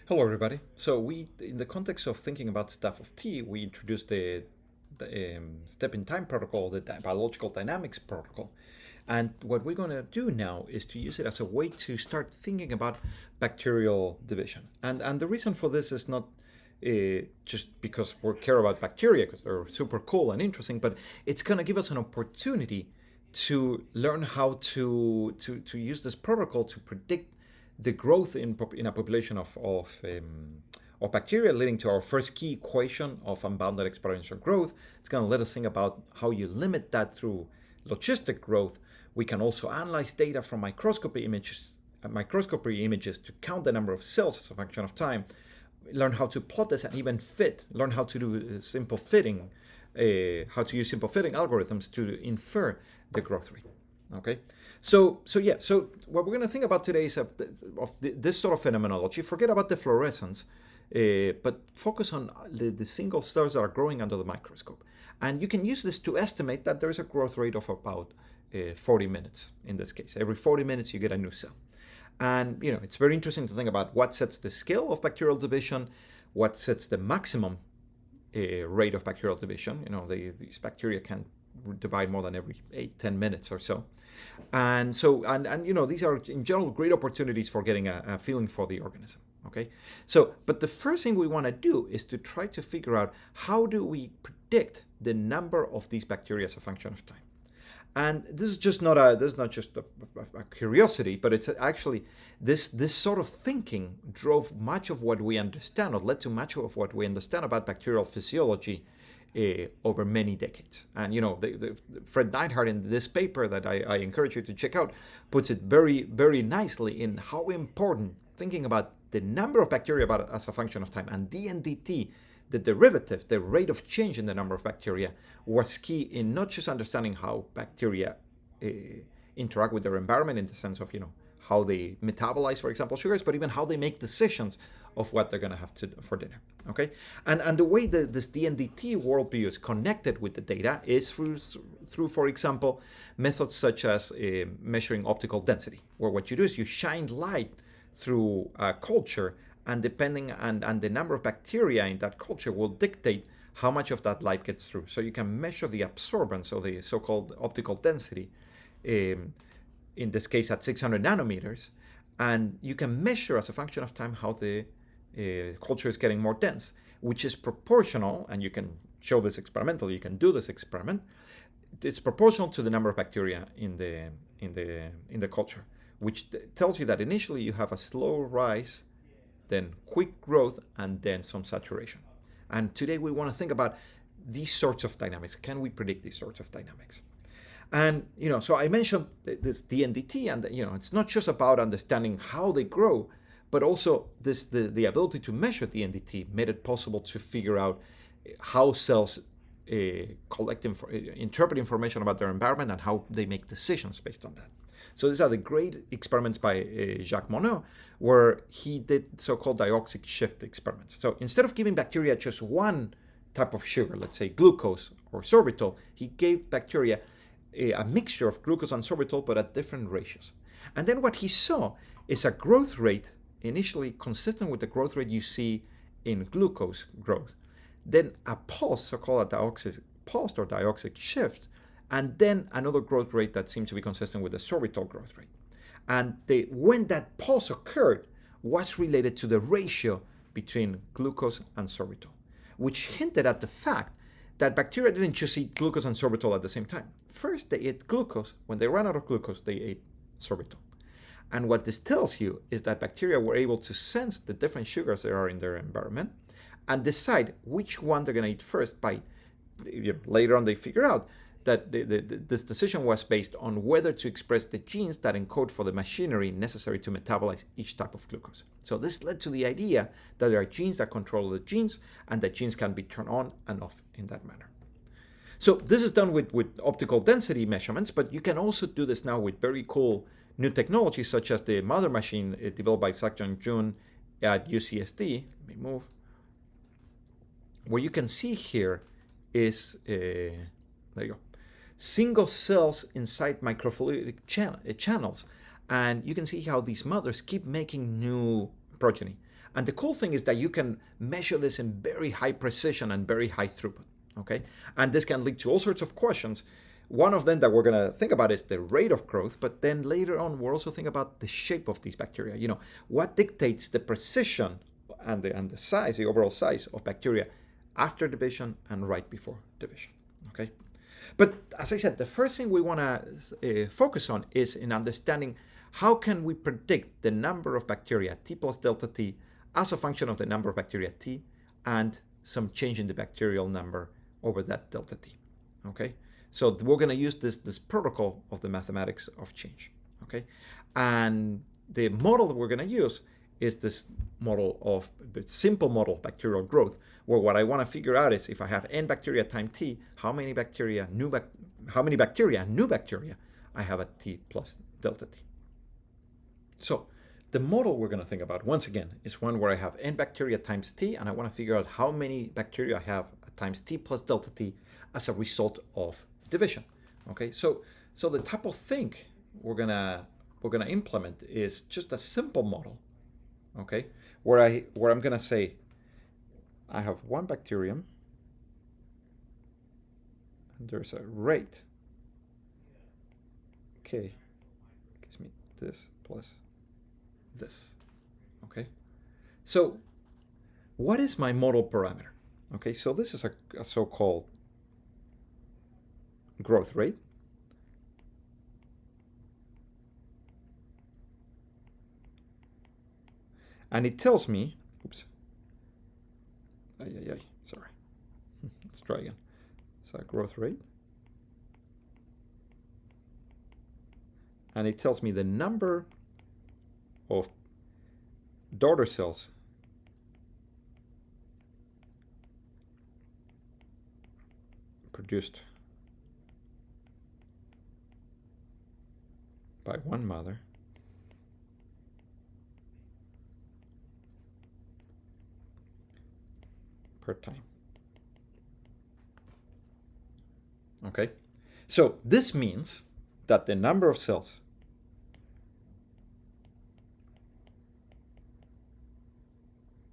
Hello, everybody. So in the context of thinking about staff of T, we introduced the step-in-time protocol, the biological dynamics protocol. And what we're going to do now is to use it as a way to start thinking about bacterial division. And the reason for this is not just because we care about bacteria, because they're super cool and interesting, but it's going to give us an opportunity to learn how to use this protocol to predict the growth in a population of bacteria, leading to our first key equation of unbounded exponential growth. It's going to let us think about how you limit that through logistic growth. We can also analyze data from microscopy images to count the number of cells as a function of time, learn how to plot this and even learn how to do simple fitting, how to use simple fitting algorithms to infer the growth rate. Okay, so what we're going to think about today is of this sort of phenomenology. Forget about the fluorescence, but focus on the single cells that are growing under the microscope. And you can use this to estimate that there is a growth rate of about 40 minutes in this case. Every 40 minutes you get a new cell. And it's very interesting to think about what sets the scale of bacterial division, what sets the maximum rate of bacterial division. These bacteria can divide more than every 8-10 minutes or so. And these are in general great opportunities for getting a feeling for the organism. Okay, but the first thing we want to do is to try to figure out how do we predict the number of these bacteria as a function of time. And this is not just a curiosity, but it's actually this sort of thinking drove much of what we understand, or led to much of what we understand about bacterial physiology over many decades. And Fred Neidhart in this paper that I encourage you to check out puts it very, very nicely in how important thinking about the number of bacteria as a function of time and dNdt, the derivative, the rate of change in the number of bacteria, was key in not just understanding how bacteria interact with their environment in the sense of how they metabolize, for example, sugars, but even how they make decisions of what they're going to have for dinner. Okay, and the way this dNdt worldview is connected with the data is through, for example, methods such as measuring optical density, where what you do is you shine light through a culture, and the number of bacteria in that culture will dictate how much of that light gets through. So you can measure the absorbance, or the so-called optical density, in this case at 600 nanometers, and you can measure as a function of time how the culture is getting more dense, which is proportional, and you can show this experimentally. You can do this experiment. It's proportional to the number of bacteria in the culture, which tells you that initially you have a slow rise, then quick growth, and then some saturation. And today we want to think about these sorts of dynamics. Can we predict these sorts of dynamics? And so I mentioned this dNdt, and it's not just about understanding how they grow, but also the ability to measure dNdt made it possible to figure out how cells interpret information about their environment and how they make decisions based on that. So these are the great experiments by Jacques Monod, where he did so-called dioxic shift experiments. So instead of giving bacteria just one type of sugar, let's say glucose or sorbitol, he gave bacteria a mixture of glucose and sorbitol, but at different ratios. And then what he saw is a growth rate initially consistent with the growth rate you see in glucose growth, then a pause, so-called a dioxic pause or dioxic shift, and then another growth rate that seemed to be consistent with the sorbitol growth rate. And when that pause occurred was related to the ratio between glucose and sorbitol, which hinted at the fact that bacteria didn't just eat glucose and sorbitol at the same time. First, they ate glucose. When they ran out of glucose, they ate sorbitol. And what this tells you is that bacteria were able to sense the different sugars that are in their environment and decide which one they're going to eat first. Later on, they figure out that this decision was based on whether to express the genes that encode for the machinery necessary to metabolize each type of glucose. So this led to the idea that there are genes that control the genes, and that genes can be turned on and off in that manner. So this is done with optical density measurements, but you can also do this now with very cool new technologies, such as the mother machine developed by Sakjun Jun at UCSD. Let me move. What you can see here is, there you go, single cells inside microfluidic channels. And you can see how these mothers keep making new progeny. And the cool thing is that you can measure this in very high precision and very high throughput, okay? And this can lead to all sorts of questions. One of them that we're going to think about is the rate of growth, but then later on we'll also think about the shape of these bacteria. You know, what dictates the precision and the size, the overall size of bacteria after division and right before division, okay? But as I said, the first thing we want to focus on is in understanding how can we predict the number of bacteria, T plus delta T, as a function of the number of bacteria T and some change in the bacterial number over that delta T, okay? So we're going to use this protocol of the mathematics of change, okay? And the model that we're going to use is this model of the simple model of bacterial growth, where what I want to figure out is if I have n bacteria times T, how many bacteria, new bacteria I have at T plus delta T. So the model we're going to think about, once again, is one where I have n bacteria times T, and I want to figure out how many bacteria I have times T plus delta T as a result of division. Okay, so the type of thing we're gonna implement is just a simple model, okay, where I'm gonna say I have one bacterium and there's a rate K gives me this plus this. Okay, so what is my model parameter? Okay, so this is a so-called growth rate. And it tells me, oops, sorry. Let's try again. So growth rate. And it tells me the number of daughter cells produced by one mother per time. Okay, so this means that the number of cells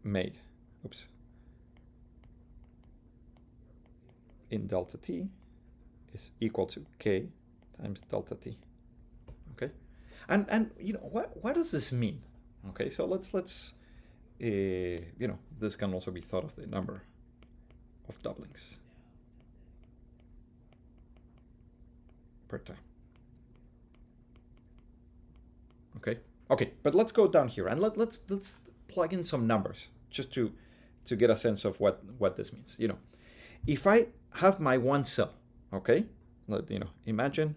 made, in delta T is equal to K times delta T. Okay, and you know what does this mean? Okay, so let's you know, this can also be thought of the number of doublings per time. Okay, but let's go down here and let's plug in some numbers just to get a sense of what this means. You know, if I have my one cell, okay, you know, imagine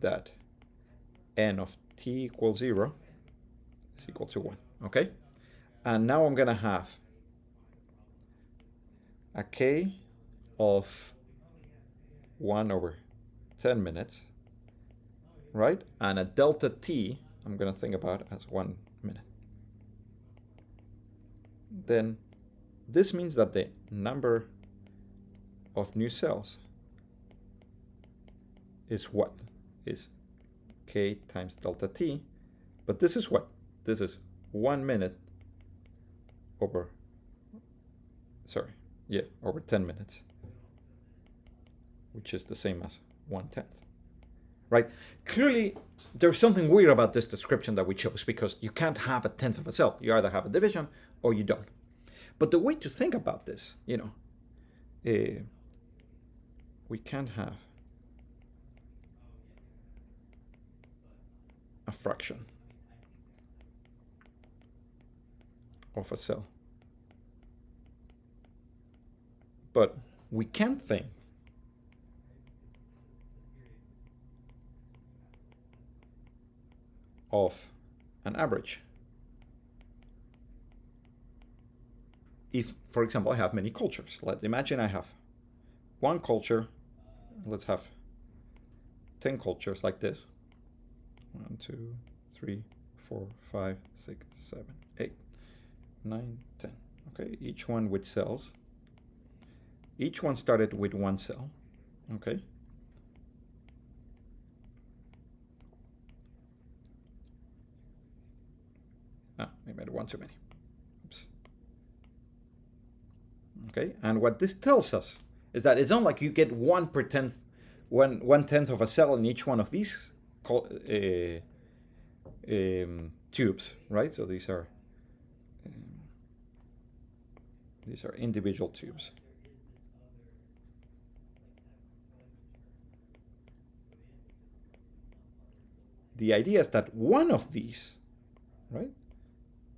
that n of t equals 0 is equal to 1, okay? And now I'm going to have a k of 1 over 10 minutes, right? And a delta t I'm going to think about as 1 minute. Then this means that the number of new cells is what? Is k times delta t, but this is what? This is 1 minute over, over 10 minutes, which is the same as 1/10, right? Clearly, there's something weird about this description that we chose, because you can't have a tenth of a cell. You either have a division or you don't. But the way to think about this, you know, we can have a fraction of a cell. But we can't think of an average. If, for example, I have many cultures. Let's imagine I have one culture. Let's have 10 cultures like this. 1, 2, 3, 4, 5, 6, 7, 8, 9, 10. Okay, each one with cells. Each one started with one cell. Okay. I made one too many. Oops. Okay, and what this tells us is that it's not like you get 1/10 of a cell in each one of these tubes, right? So these are individual tubes. The idea is that one of these, right?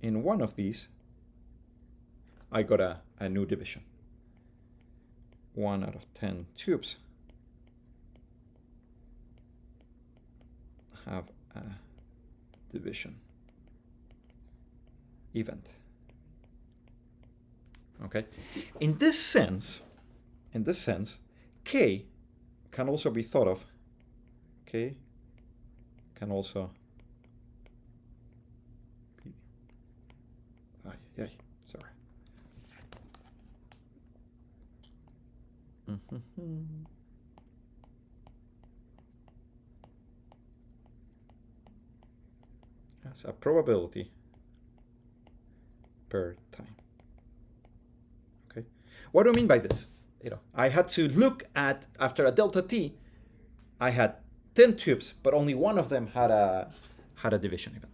In one of these, I got a new division. 1 out of 10 tubes have a division event. Okay. In this sense, K can also be thought of. K can also be. Sorry. As a probability per time. Okay. What do I mean by this? I had to look at, after a delta t, I had 10 tubes, but only one of them had a division event.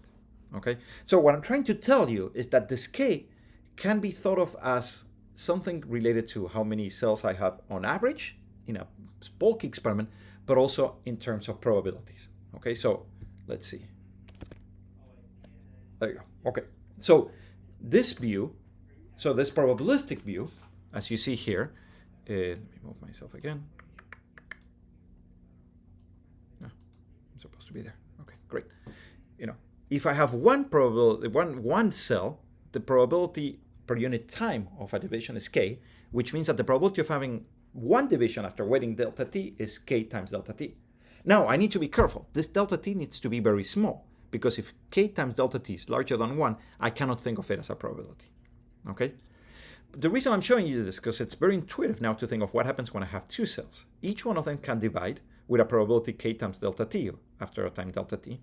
Okay. So what I'm trying to tell you is that this K can be thought of as something related to how many cells I have on average in a bulk experiment, but also in terms of probabilities. Okay, so let's see. There you go. Okay, so this view, this probabilistic view, as you see here, let me move myself again. No, I'm supposed to be there. Okay, great. If I have one cell, the probability per unit time of a division is K, which means that the probability of having one division after waiting delta t is K times delta t. Now, I need to be careful. This delta t needs to be very small, because if K times delta t is larger than 1, I cannot think of it as a probability. Okay? The reason I'm showing you this is because it's very intuitive now to think of what happens when I have two cells. Each one of them can divide with a probability K times delta t after a time delta t.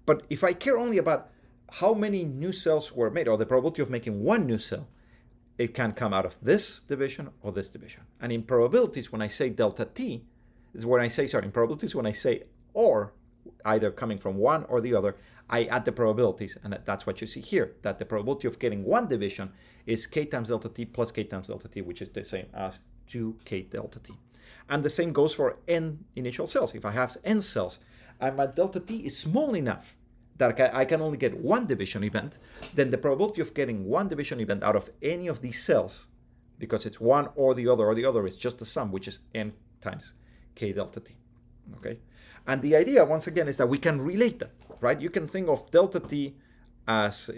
But if I care only about how many new cells were made, or the probability of making one new cell, it can come out of this division or this division. And in probabilities, when I say delta t, in probabilities, when I say or, either coming from one or the other, I add the probabilities, and that's what you see here, that the probability of getting one division is K times delta t plus K times delta t, which is the same as 2K delta t. And the same goes for n initial cells. If I have n cells, and my delta t is small enough that I can only get one division event, then the probability of getting one division event out of any of these cells, because it's one or the other is just the sum, which is n times K delta t. Okay? And the idea, once again, is that we can relate them, right? You can think of delta t as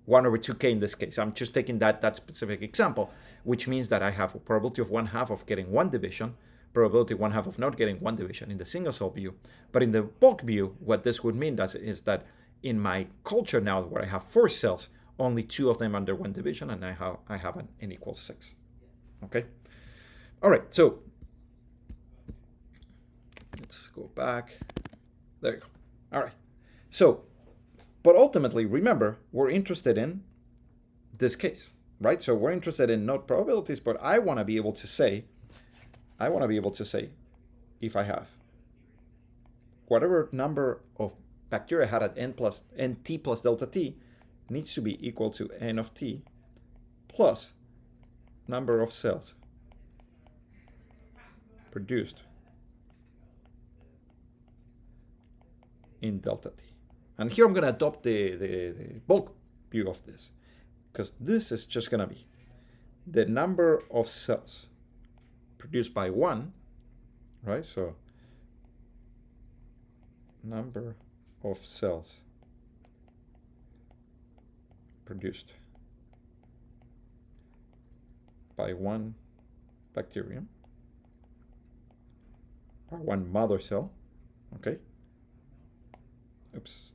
1 over 2K in this case. I'm just taking that specific example, which means that I have a probability of 1/2 of getting one division, probability 1/2 of not getting one division in the single cell view. But in the bulk view, what this would mean is that in my culture now, where I have 4 cells, only 2 of them underwent division, and I have an n equals 6. Okay? All right, so let's go back. There you go. All right. So, but ultimately, remember, we're interested in this case, right? So we're interested in not probabilities, but I want to be able to say, if I have whatever number of bacteria had at nt plus delta t needs to be equal to n of t plus number of cells produced in delta t. And here I'm going to adopt the bulk view of this, because this is just going to be the number of cells produced by 1, right? So number of cells produced by one bacterium, or one mother cell, okay? Oops,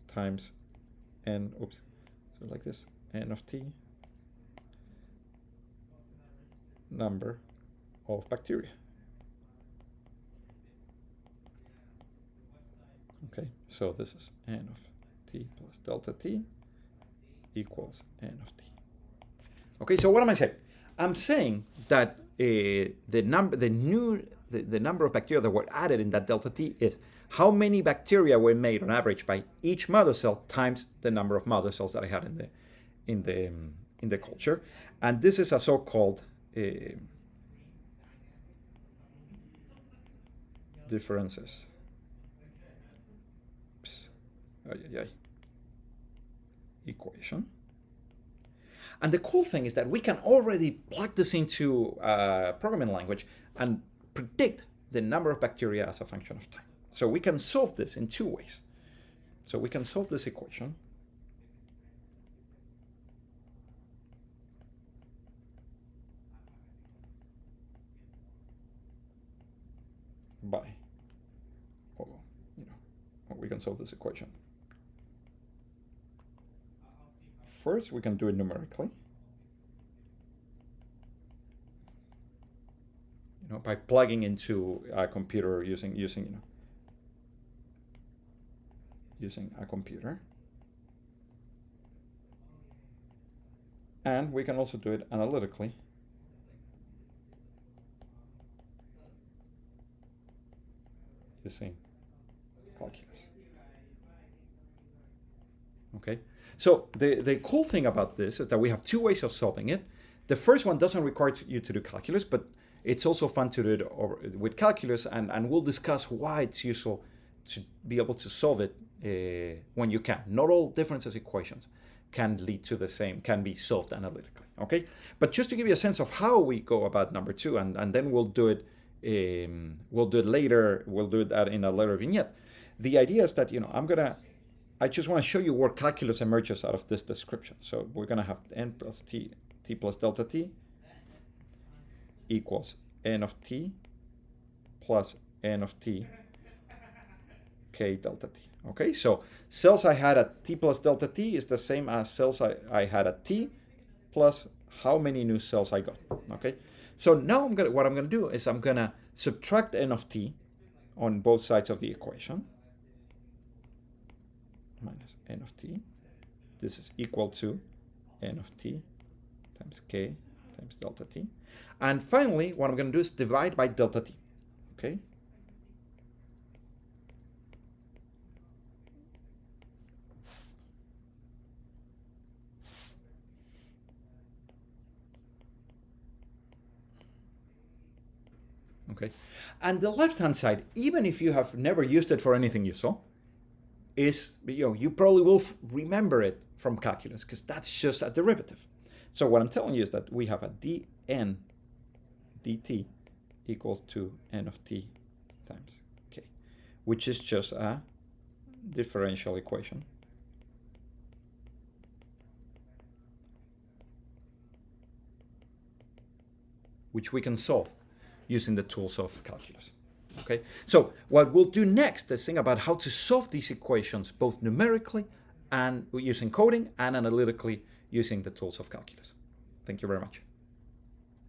times n, so like this, n of t, number of bacteria. Okay, so this is n of t plus delta t equals n of t. Okay, so what am I saying? I'm saying that the number of bacteria that were added in that delta t is how many bacteria were made on average by each mother cell times the number of mother cells that I had in the culture, and this is a so-called differences. Equation. And the cool thing is that we can already plug this into a programming language and predict the number of bacteria as a function of time. So we can solve this in two ways. So we can solve this equation by, we can solve this equation. First, we can do it numerically. By plugging into a computer using a computer. And we can also do it analytically using calculus. Okay, so the cool thing about this is that we have two ways of solving it. The first one doesn't require you to do calculus, but it's also fun to do it with calculus, and we'll discuss why it's useful to be able to solve it when you can. Not all differences equations can lead to the same, can be solved analytically, okay? But just to give you a sense of how we go about number two, and then we'll do it later, we'll do that in a later vignette. The idea is that, I just want to show you where calculus emerges out of this description. So we're going to have n plus t plus delta t equals n of t plus n of t k delta t. Okay, so cells I had at t plus delta t is the same as cells I had at t plus how many new cells I got. Okay, so now what I'm going to do is I'm going to subtract n of t on both sides of the equation. Minus n of t. This is equal to n of t times k times delta t. And finally, what I'm going to do is divide by delta t. Okay? Okay. And the left-hand side, even if you have never used it for anything useful, is, you probably will remember it from calculus because that's just a derivative. So what I'm telling you is that we have a dn dt equals to n of t times k, which is just a differential equation which we can solve using the tools of calculus. Okay, so what we'll do next is think about how to solve these equations both numerically and using coding and analytically using the tools of calculus. Thank you very much.